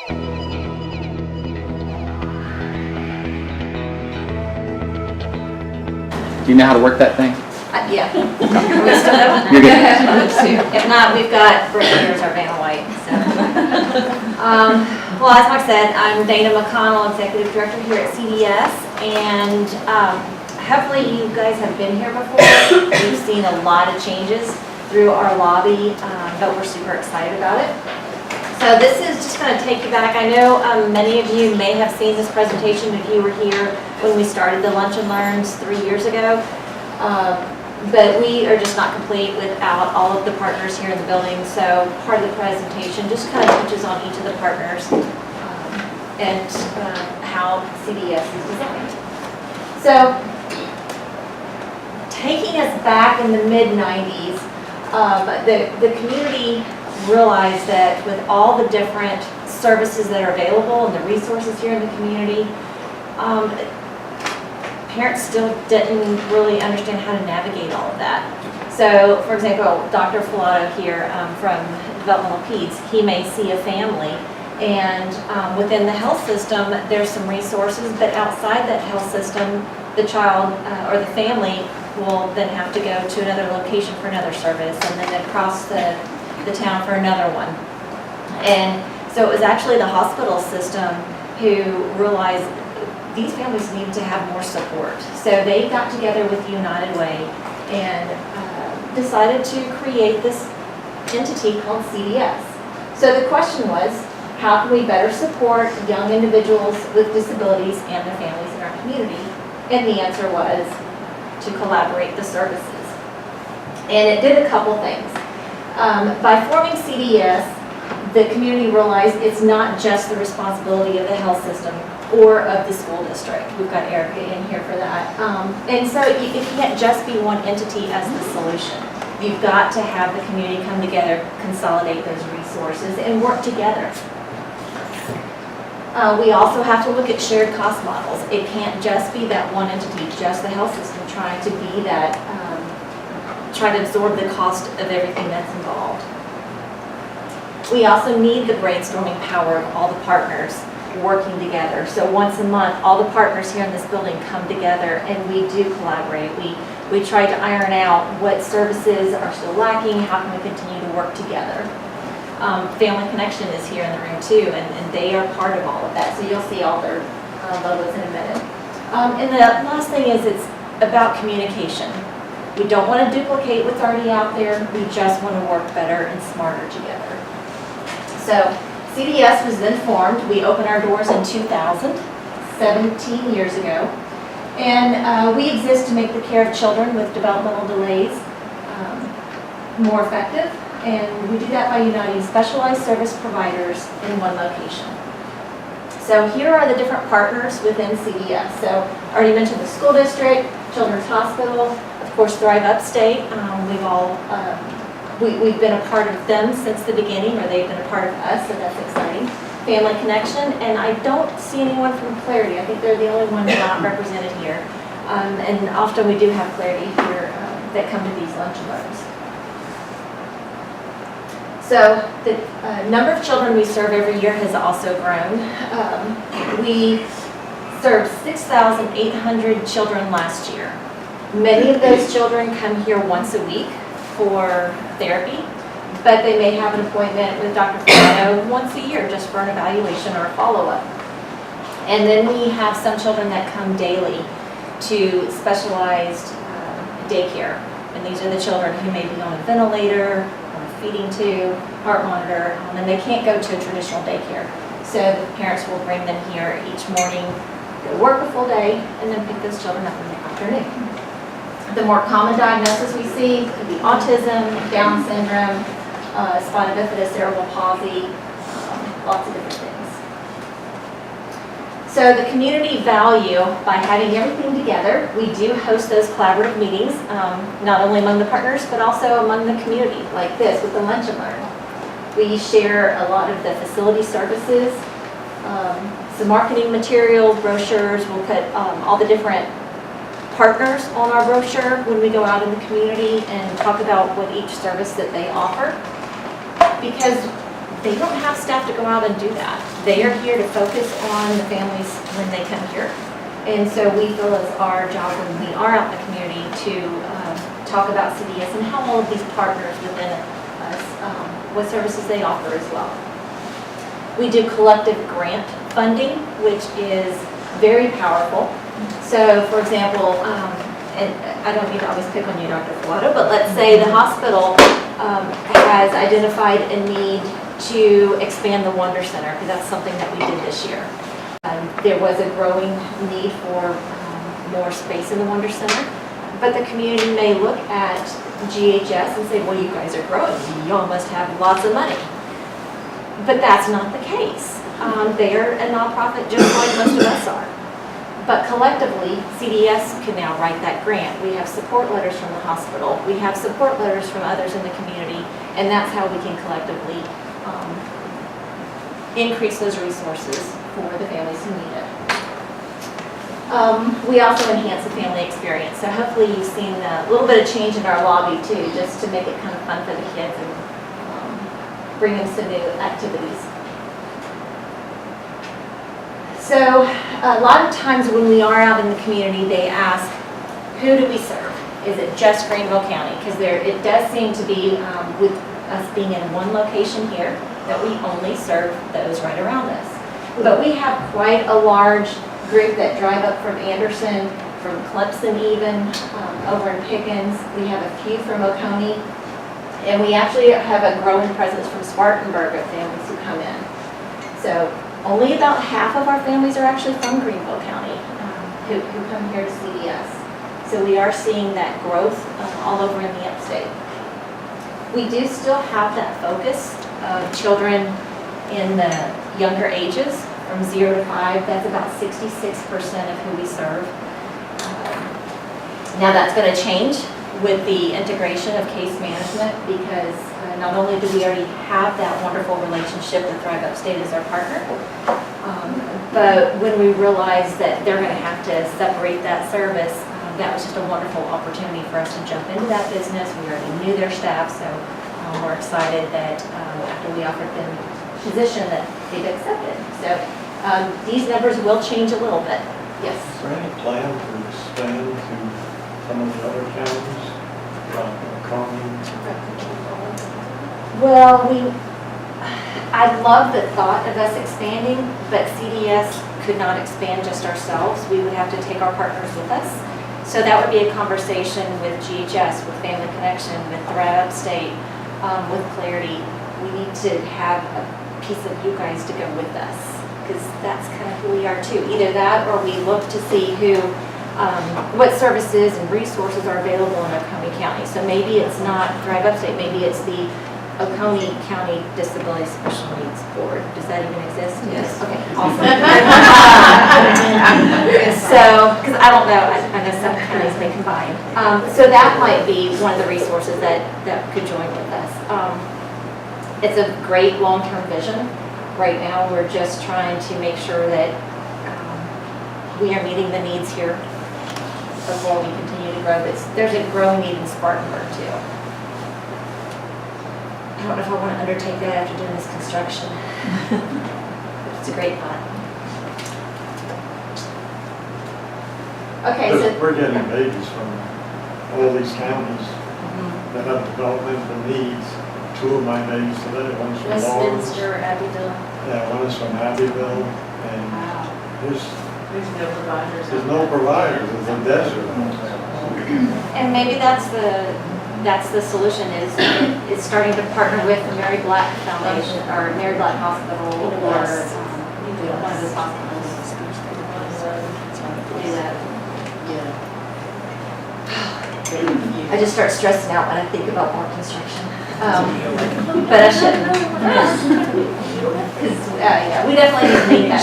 Do you know how to work that thing? Yeah. We still don't. You're good. If not, we've got Britt here's our Vanna White. So. Well, as Mike said, I'm Dana McConnell, Executive Director here at CDS, and hopefully you guys have been here before. We've seen a lot of changes through our lobby, but we're super excited about it. So this is just going to take you back. I know many of you may have seen this presentation if you were here when we started the Lunch and Learns 3 years ago. But we are just not complete without all of the partners here in the building. So part of the presentation just kind of touches on each of the partners and how CDS is designed. So taking us back in the mid-90s, the community realized that with all the different services that are available and the resources here in the community, parents still didn't really understand how to navigate all of that. So, for example, Dr. Filato here from Developmental Peds, he may see a family, and within the health system, there's some resources, but outside that health system, the child or the family will then have to go to another location for another service, and then across the town for another one. And so it was actually the hospital system who realized these families need to have more support. So they got together with United Way and decided to create this entity called CDS. So the question was, how can we better support young individuals with disabilities and their families in our community? And the answer was to collaborate the services. And it did a couple things. By forming CDS, the community realized it's not just the responsibility of the health system or of the school district. We've got Erica in here for that. And so it can't just be one entity as the solution. You've got to have the community come together, consolidate those resources, and work together. We also have to look at shared cost models. It can't just be that one entity, just the health system trying to be that, try to absorb the cost of everything that's involved. We also need the brainstorming power of all the partners working together. So once a month, all the partners here in this building come together and we do collaborate. We try to iron out what services are still lacking, how can we continue to work together. Family Connection is here in the room too, and they are part of all of that. So you'll see all their logos in a minute. And the last thing is it's about communication. We don't want to duplicate what's already out there. We just want to work better and smarter together. So CDS was then formed. We opened our doors in 2000, 17 years ago. And we exist to make the care of children with developmental delays more effective. And we do that by uniting specialized service providers in one location. So here are the different partners within CDS. So I already mentioned the school district, Children's Hospital, of course Thrive Upstate. We've been a part of them since the beginning, or they've been a part of us, so that's exciting. Family Connection, and I don't see anyone from Clarity. I think they're the only one not represented here. And often we do have Clarity here that come to these lunch and learns. So the number of children we serve every year has also grown. We served 6,800 children last year. Many of those children come here once a week for therapy, but they may have an appointment with Dr. Filato once a year just for an evaluation or a follow-up. And then we have some children that come daily to specialized daycare. And these are the children who may be on a ventilator, on a feeding tube, heart monitor, and they can't go to a traditional daycare. So the parents will bring them here each morning, go work a full day, and then pick those children up in the afternoon. The more common diagnoses we see could be autism, Down syndrome, spina bifida, cerebral palsy, lots of different things. So the community value, by having everything together, we do host those collaborative meetings, not only among the partners, but also among the community, like this with the Lunch and Learn. We share a lot of the facility services, some marketing materials, brochures. We'll put all the different partners on our brochure when we go out in the community and talk about what each service that they offer. Because they don't have staff to go out and do that. They are here to focus on the families when they come here. And so we feel it's our job when we are out in the community to talk about CDS and how all of these partners within us, what services they offer as well. We do collective grant funding, which is very powerful. So for example, and I don't mean to always pick on you, Dr. Filato, but let's say the hospital has identified a need to expand the Wonder Center, because that's something that we did this year. There was a growing need for more space in the Wonder Center, but the community may look at GHS and say, well, you guys are growing, y'all must have lots of money. But that's not the case. They're a nonprofit just like most of us are. But collectively, CDS can now write that grant. We have support letters from the hospital. We have support letters from others in the community, and that's how we can collectively increase those resources for the families who need it. We also enhance the family experience. So hopefully you've seen a little bit of change in our lobby too, just to make it kind of fun for the kids and bring in some new activities. So a lot of times when we are out in the community, they ask, who do we serve? Is it just Greenville County? Because it does seem to be, with us being in one location here, that we only serve those right around us. But we have quite a large group that drive up from Anderson, from Clemson even, over in Pickens. We have a few from Oconee. And we actually have a growing presence from Spartanburg of families who come in. So only about half of our families are actually from Greenville County who come here to CDS. So we are seeing that growth all over in the upstate. We do still have that focus of children in the younger ages, from 0 to 5. That's about 66% of who we serve. Now that's going to change with the integration of case management, because not only do we already have that wonderful relationship with Thrive Upstate as our partner, but when we realized that they're going to have to separate that service, that was just a wonderful opportunity for us to jump into that business. We already knew their staff, so we're excited that after we offered them a position that they've accepted. So these numbers will change a little bit. Yes? Is there any plan to expand to some of the other counties? Well, I love the thought of us expanding, but CDS could not expand just ourselves. We would have to take our partners with us. So that would be a conversation with GHS, with Family Connection, with Thrive Upstate, with Clarity. We need to have a piece of you guys to go with us, because that's kind of who we are too. Either that, or we look to see what services and resources are available in Oconee County. So maybe it's not Thrive Upstate, maybe it's the Oconee County Disability Special Needs Board. Does that even exist? Yes. Okay, awesome. So, because I don't know, I know some counties may combine. So that might be one of the resources that could join with us. It's a great long-term vision. Right now, we're just trying to make sure that we are meeting the needs here before we continue to grow. There's a growing need in Spartanburg too. I don't know if I want to undertake that after doing this construction. It's a great thought. Okay, so we're getting babies from all these counties that have developmental needs. Two of my babies today, one's from Lawrence. Westminster, Abbeville. Yeah, one is from Abbeville, and Wow. there's No providers. no providers, it's a desert. and maybe that's the solution is starting to partner with the Mary Black Foundation or Mary Black Hospital or one of those hospitals to do that. I just start stressing out when I think about more construction. But I shouldn't. Because yeah, we definitely need to meet that.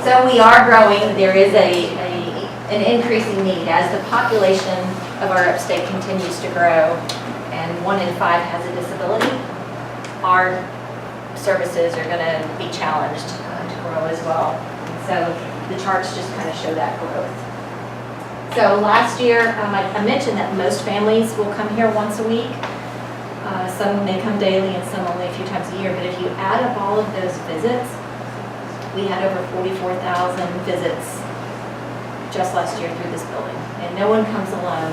So we are growing. There is an increasing need as the population of our upstate continues to grow, and 1 in 5 has a disability. Our services are going to be challenged to grow as well. So the charts just kind of show that growth. So last year, I mentioned that most families will come here once a week. Some may come daily and some only a few times a year, but if you add up all of those visits, we had over 44,000 visits just last year through this building. And no one comes alone.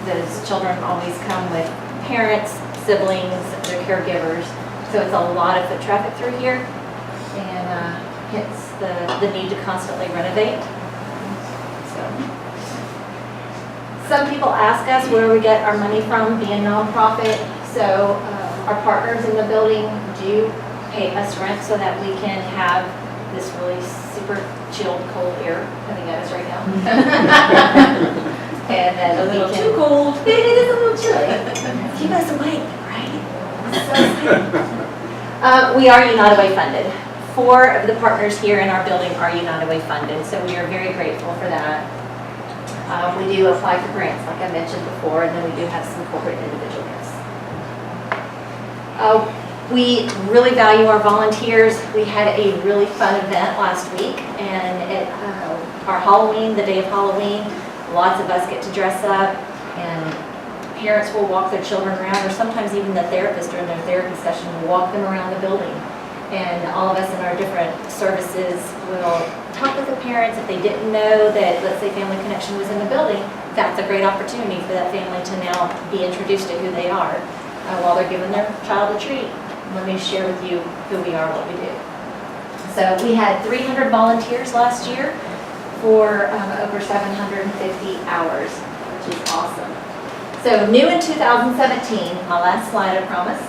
Those children always come with parents, siblings, their caregivers. So it's a lot of foot traffic through here, and hence the need to constantly renovate. So some people ask us where we get our money from, being nonprofit. So our partners in the building do pay us rent so that we can have this really super chilled, cold air coming at us right now. And then A little we too can, cold. it is a little chilly. Keep us awake, right? So excited. We are United Way funded. 4 of the partners here in our building are United Way funded, so we are very grateful for that. We do apply for grants, like I mentioned before, and then we do have some corporate individual grants. We really value our volunteers. We had a really fun event last week, and at our Halloween, the day of Halloween, lots of us get to dress up, and parents will walk their children around, or sometimes even the therapist during their therapy session will walk them around the building. And all of us in our different services will talk with the parents. If they didn't know that, let's say, Family Connection was in the building, that's a great opportunity for that family to now be introduced to who they are while they're giving their child a treat. Let me share with you who we are, what we do. So we had 300 volunteers last year for over 750 hours, which is awesome. So new in 2017, my last slide, I promise.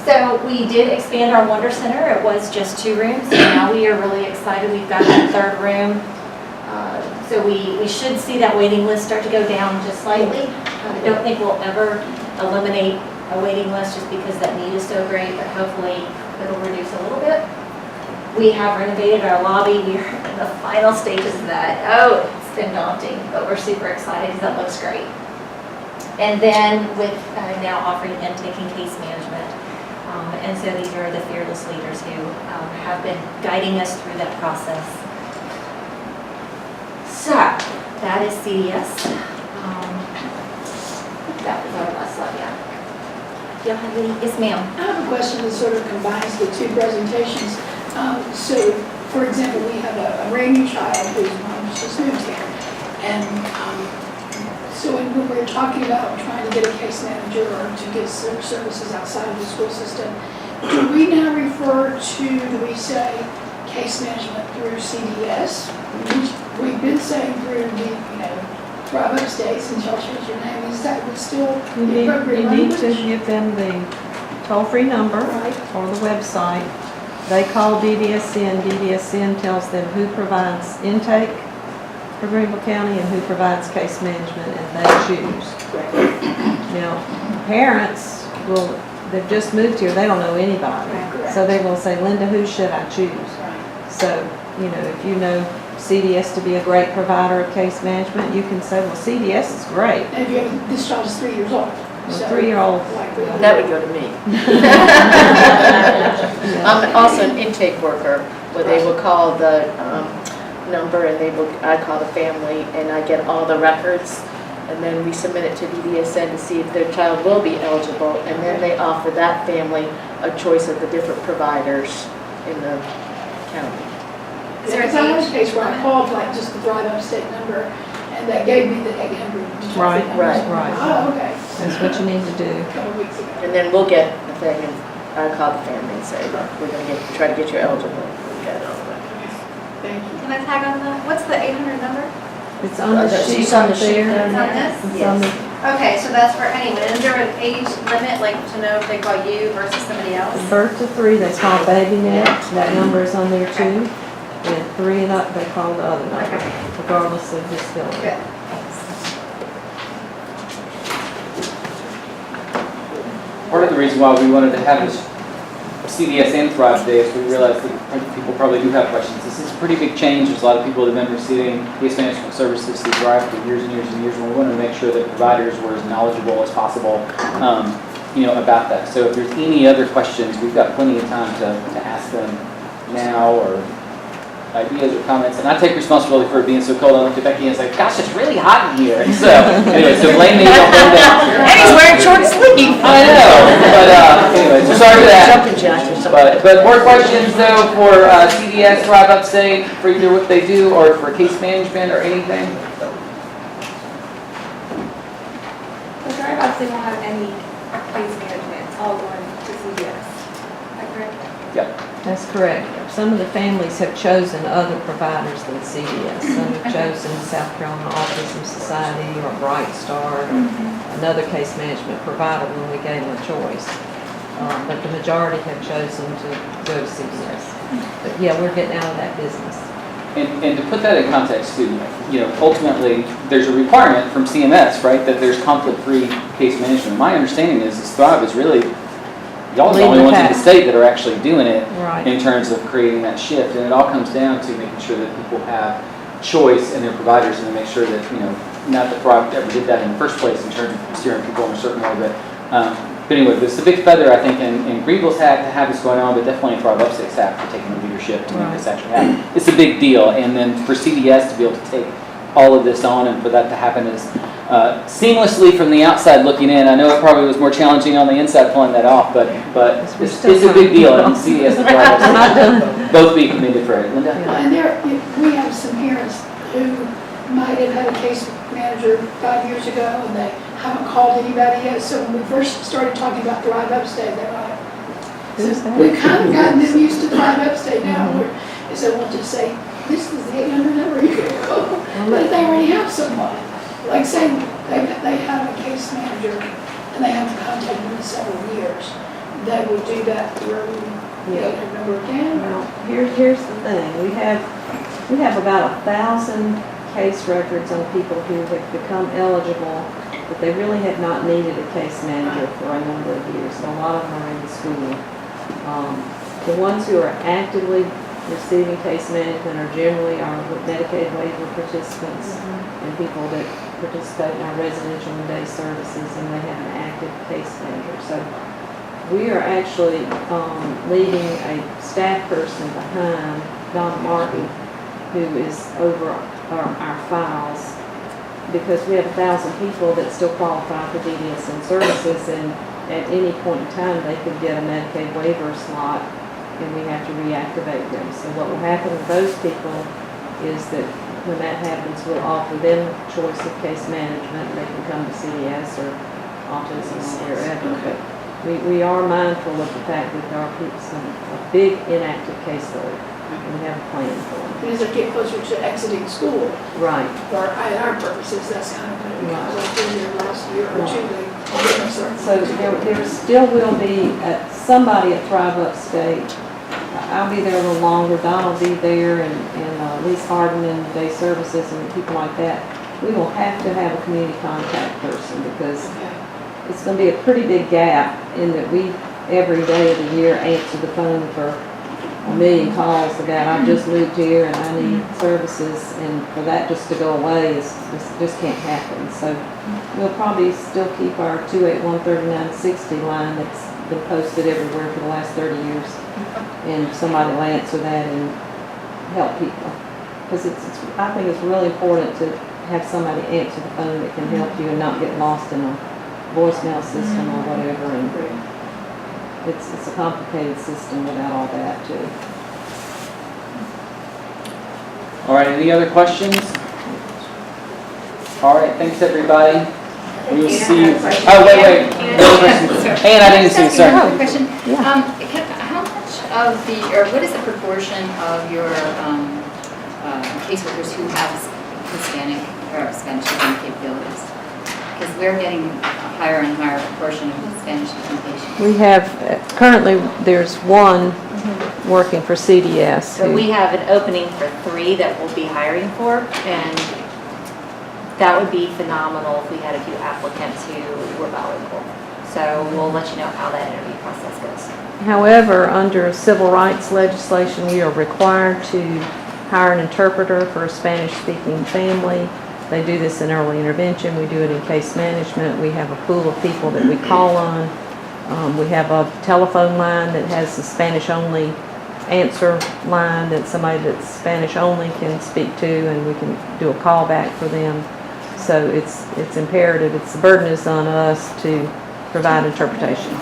So we did expand our Wonder Center. It was just 2 rooms. So now we are really excited. We've got that 3rd room. So we should see that waiting list start to go down just slightly. I don't think we'll ever eliminate a waiting list just because that need is so great, but hopefully it'll reduce a little bit. We have renovated our lobby. We're in the final stages of that. Oh, it's been daunting, but we're super excited because that looks great. And then with now offering and taking case management. And so these are the fearless leaders who have been guiding us through that process. So that is CDS. That was our last slide, yeah. Do y'all have any? Yes, ma'am. I have a question that sort of combines the 2 presentations. So, for example, we have a brand new child whose mom just moved here. And so when we're talking about trying to get a case manager or to get services outside of the school system, do we now refer to, do we say case management through CDS? We've been saying through the, Thrive Upstate, since y'all changed your name. Is that still the appropriate language? You need to give them the toll-free number Right. or the website. They call DDSN. DDSN tells them who provides intake for Greenville County and who provides case management, and they choose. Now, parents they've just moved here, they don't know anybody. Correct. So they're going to say, Linda, who should I choose? Right. So, if you know CDS to be a great provider of case management, you can say, well, CDS is great. And if you have, this child is 3 years old. Well, So, 3-year-old. like, That would go to me. I'm also an intake worker, where they will call the number, and I call the family, and I get all the records, and then we submit it to DDSN to see if their child will be eligible, and then they offer that family a choice of the different providers in the county. Because I had a case where I called like just the Thrive Upstate number, and they gave me the 800. Right, right. Oh, okay. That's what you need to do. A couple weeks ago. And then we'll get the thing, and I call the family and say, look, we're going to try to get you eligible. We'll get all that. Thank you. Can I tag on that? What's the 800 number? It's on the sheet She's on the up sheet there. there. It's on this? It's on the, Okay, so that's for anyone. Is there an age limit, like to know if they call you versus somebody else? birth to 3, they call baby net. That number is on there too. And 3 and up, they call the other number, regardless of disability. Good. Part of the reason why we wanted to have this CDS and Thrive Day is we realized that people probably do have questions. This is a pretty big change. There's a lot of people that have been receiving case management services through Thrive for years and years and years, and we wanted to make sure that providers were as knowledgeable as possible about that. So if there's any other questions, we've got plenty of time to ask them now or ideas or comments, and I take responsibility for it being so cold. I looked at Becky and was like, gosh, it's really hot in here. So, anyway, so blame me, don't blame them. And he's wearing short sleeve. I know, but anyway, so sorry for that. Jumping jacks or something. But more questions though for CDS, Thrive Upstate, for either what they do or for case management or anything? The Thrive Upstate won't have any case management, it's all going to CDS. Is that correct? That's correct. Some of the families have chosen other providers than CDS. Some have chosen South Carolina Autism Society or Bright Star or another case management provider when we gave them a choice. But the majority have chosen to go to CDS. But yeah, we're getting out of that business. And to put that in context too, ultimately, there's a requirement from CMS, right, that there's conflict-free case management. My understanding is Thrive is really, y'all are the only ones in the state that are actually doing it in terms of creating that shift. And it all comes down to making sure that people have choice in their providers and to make sure that, not that Thrive ever did that in the first place in terms of steering people in a certain way, but anyway, it's a big feather, I think, in Greenville's hat to have this going on, but definitely in Thrive Upstate's hat for taking the leadership to make this actually happen. It's a big deal, and then for CDS to be able to take all of this on and for that to happen is seamlessly from the outside looking in. I know it probably was more challenging on the inside pulling that off, but it's a big deal, and CDS and Thrive Upstate both be commended for it. Linda? And we have some parents who might have had a case manager 5 years ago and they haven't called anybody yet. So when we first started talking about Thrive Upstate, they're like, we've kind of gotten them used to Thrive Upstate now. So we'll just say, this is the 800 number you can call. But if they already have someone, like say they have a case manager and they haven't contacted them in several years, they would do that through the 800 number again. Well, here's the thing. We have about 1,000 case records on people who have become eligible, but they really have not needed a case manager for a number of years. So a lot of them are in the school. The ones who are actively receiving case management are generally our Medicaid waiver participants and people that participate in our residential and day services, and they have an active case manager. So we are actually leaving a staff person behind, Donna Martin, who is over our files, because we have 1,000 people that still qualify for DDSN services, and at any point in time they could get a Medicaid waiver slot and we have to reactivate them. So what will happen with those people is that when that happens, we'll offer them choice of case management. They can come to CDS or autism or wherever, but we are mindful of the fact that there are people, a big inactive caseload, and we have a plan for them. And as they get closer to exiting school, Right. for our purposes, that's kind of what it becomes like in their last year or two. So there still will be somebody at Thrive Upstate. I'll be there a little longer. Don will be there, and Lisa Harden and Day Services and people like that. We will have to have a community contact person because it's going to be a pretty big gap in that we every day of the year answer the phone for 1 million calls about I just moved here and I need services, and for that just to go away just can't happen. So we'll probably still keep our 281-3960 line that's been posted everywhere for the last 30 years, and somebody will answer that and help people, because I think it's really important to have somebody answer the phone that can help you and not get lost in a voicemail system or whatever. And it's a complicated system without all that too. All right, any other questions? All right, thanks everybody. We will see you. Oh, wait. Ann, I didn't see you, I have sorry. a question. How much of what is the proportion of your caseworkers who have Hispanic or Spanish-speaking capabilities? Because we're getting a higher and higher proportion of Spanish-speaking patients. We have, currently, there's one working for CDS. So we have an opening for 3 that we'll be hiring for, and that would be phenomenal if we had a few applicants who were bilingual. So we'll let you know how that interview process goes. However, under civil rights legislation, we are required to hire an interpreter for a Spanish-speaking family. They do this in early intervention. We do it in case management. We have a pool of people that we call on. We have a telephone line that has the Spanish-only answer line that somebody that's Spanish only can speak to, and we can do a callback for them. So it's imperative, the burden is on us to provide interpretation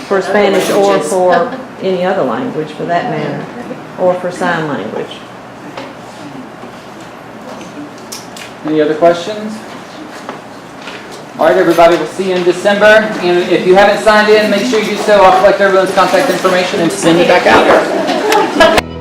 for Spanish or for any other language for that matter, or for sign language. Any other questions? All right, everybody, we'll see you in December. And if you haven't signed in, make sure you do so. I'll collect everyone's contact information and send it back out.